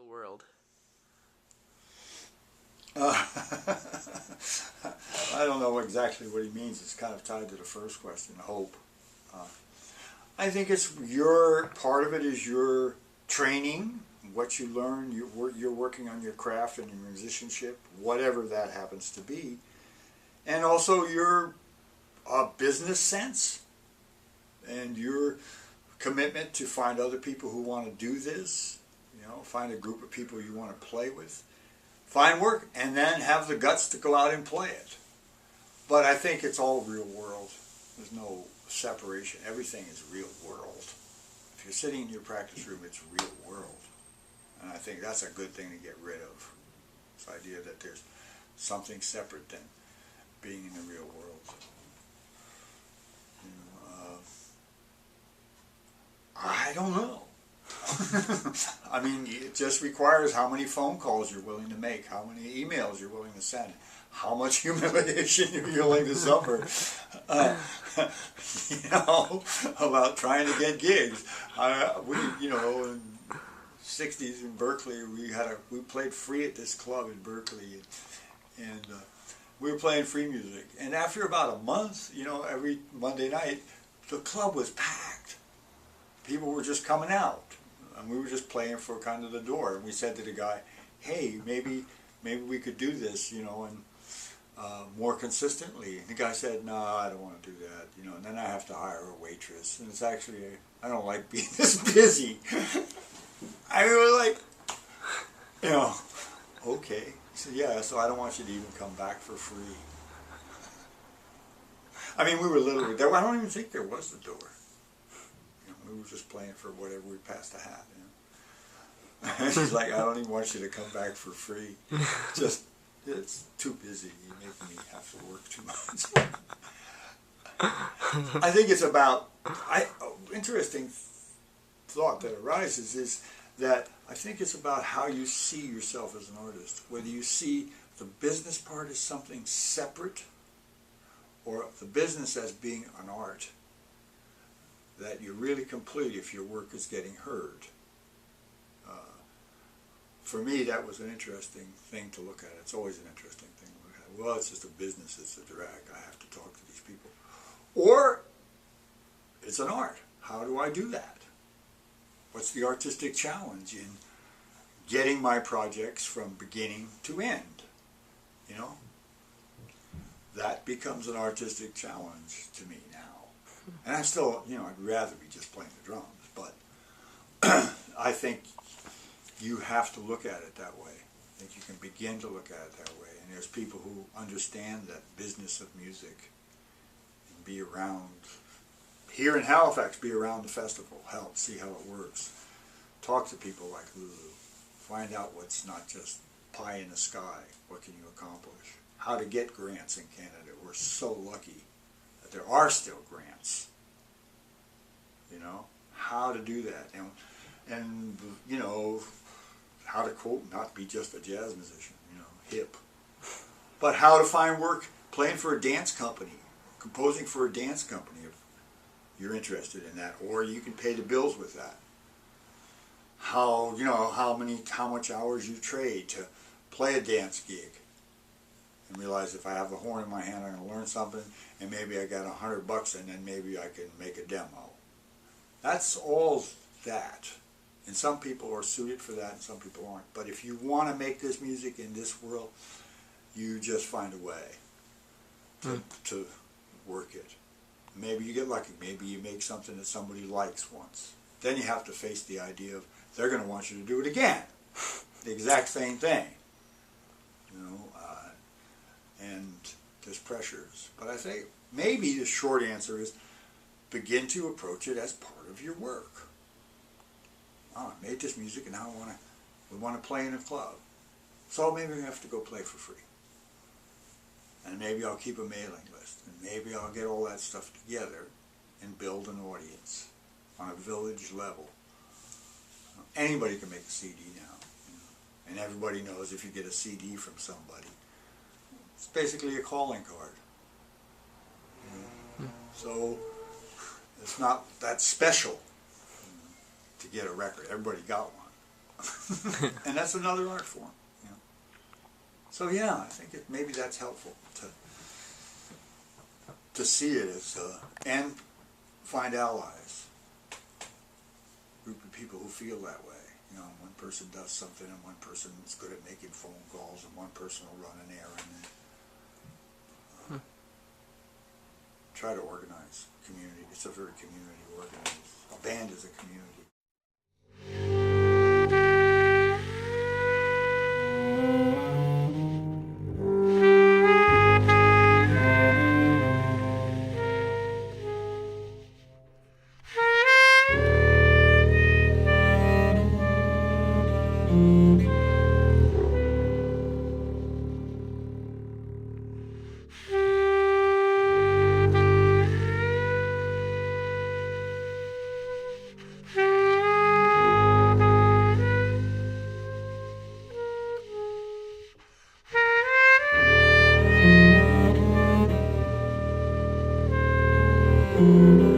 real world? Uh, I don't know exactly what he means. It's kind of tied to the first question, hope. Uh, I think it's your part of it is your training, what you learn. You're working on your craft and your musicianship, whatever that happens to be, and also your business sense and your commitment to find other people who want to do this. You know, find a group of people you want to play with, find work, and then have the guts to go out and play it. But I think it's all real world. There's no separation. Everything is real world. If you're sitting in your practice room, it's real world. And I think that's a good thing to get rid of. This idea that there's something separate than being in the real world. You know, I don't know. I mean, it just requires how many phone calls you're willing to make, how many emails you're willing to send, how much humiliation you're willing to suffer, you know, about trying to get gigs. You know, in the '60s in Berkeley, we played free at this club in Berkeley, and we were playing free music. And after about a month, you know, every Monday night, the club was packed. People were just coming out. And we were just playing for kind of the door. And we said to the guy, hey, maybe we could do this, you know, and more consistently. And the guy said, no, I don't want to do that, you know, and then I have to hire a waitress. And it's actually, I don't like being this busy. I mean, we're like, you know, okay. He said, yeah, so I don't want you to even come back for free. I mean, we were literally there. I don't even think there was the door. We were just playing for whatever we passed a hat, you know. And she's like, I don't even want you to come back for free. Just, it's too busy. You make me have to work too much. I think it's about, interesting thought that arises is that I think it's about how you see yourself as an artist. Whether you see the business part as something separate or the business as being an art that you really complete if your work is getting heard. For me, that was an interesting thing to look at. It's always an interesting thing to look at. Well, it's just a business, it's a drag. I have to talk to these people. Or it's an art. How do I do that? What's the artistic challenge in getting my projects from beginning to end? You know? That becomes an artistic challenge to me now. And I still, you know, I'd rather be just playing the drums, but I think you have to look at it that way. I think you can begin to look at it that way. And there's people who understand that business of music and be around, here in Halifax, be around the festival, help, see how it works. Talk to people like Lulu. Find out what's not just pie in the sky. What can you accomplish? How to get grants in Canada. We're so lucky that there are still grants. You know, how to do that, and you know, how to quote, not be just a jazz musician, you know, hip, but how to find work playing for a dance company, composing for a dance company if you're interested in that, or you can pay the bills with that. How, you know, how much hours you trade to play a dance gig. And realize if I have the horn in my hand, I'm going to learn something, and maybe I got $100, and then maybe I can make a demo. That's all that. And some people are suited for that, and some people aren't. But if you want to make this music in this world, you just find a way to work it. Maybe you get lucky. Maybe you make something that somebody likes once. Then you have to face the idea of they're going to want you to do it again. The exact same thing. You know. And there's pressures. But I think maybe the short answer is begin to approach it as part of your work. Oh, I made this music and now we want to play in a club. So maybe we have to go play for free. And maybe I'll keep a mailing list. And maybe I'll get all that stuff together and build an audience on a village level. Anybody can make a CD now. You know? And everybody knows if you get a CD from somebody, it's basically a calling card. You know? So it's not that special to get a record. Everybody got one. And that's another art form. You know? So yeah, I think maybe that's helpful to see it as and find allies, group of people who feel that way. You know, one person does something, and one person is good at making phone calls, and one person will run an errand. And, try to organize community. It's a very community organized. A band is a community. Mm-hmm.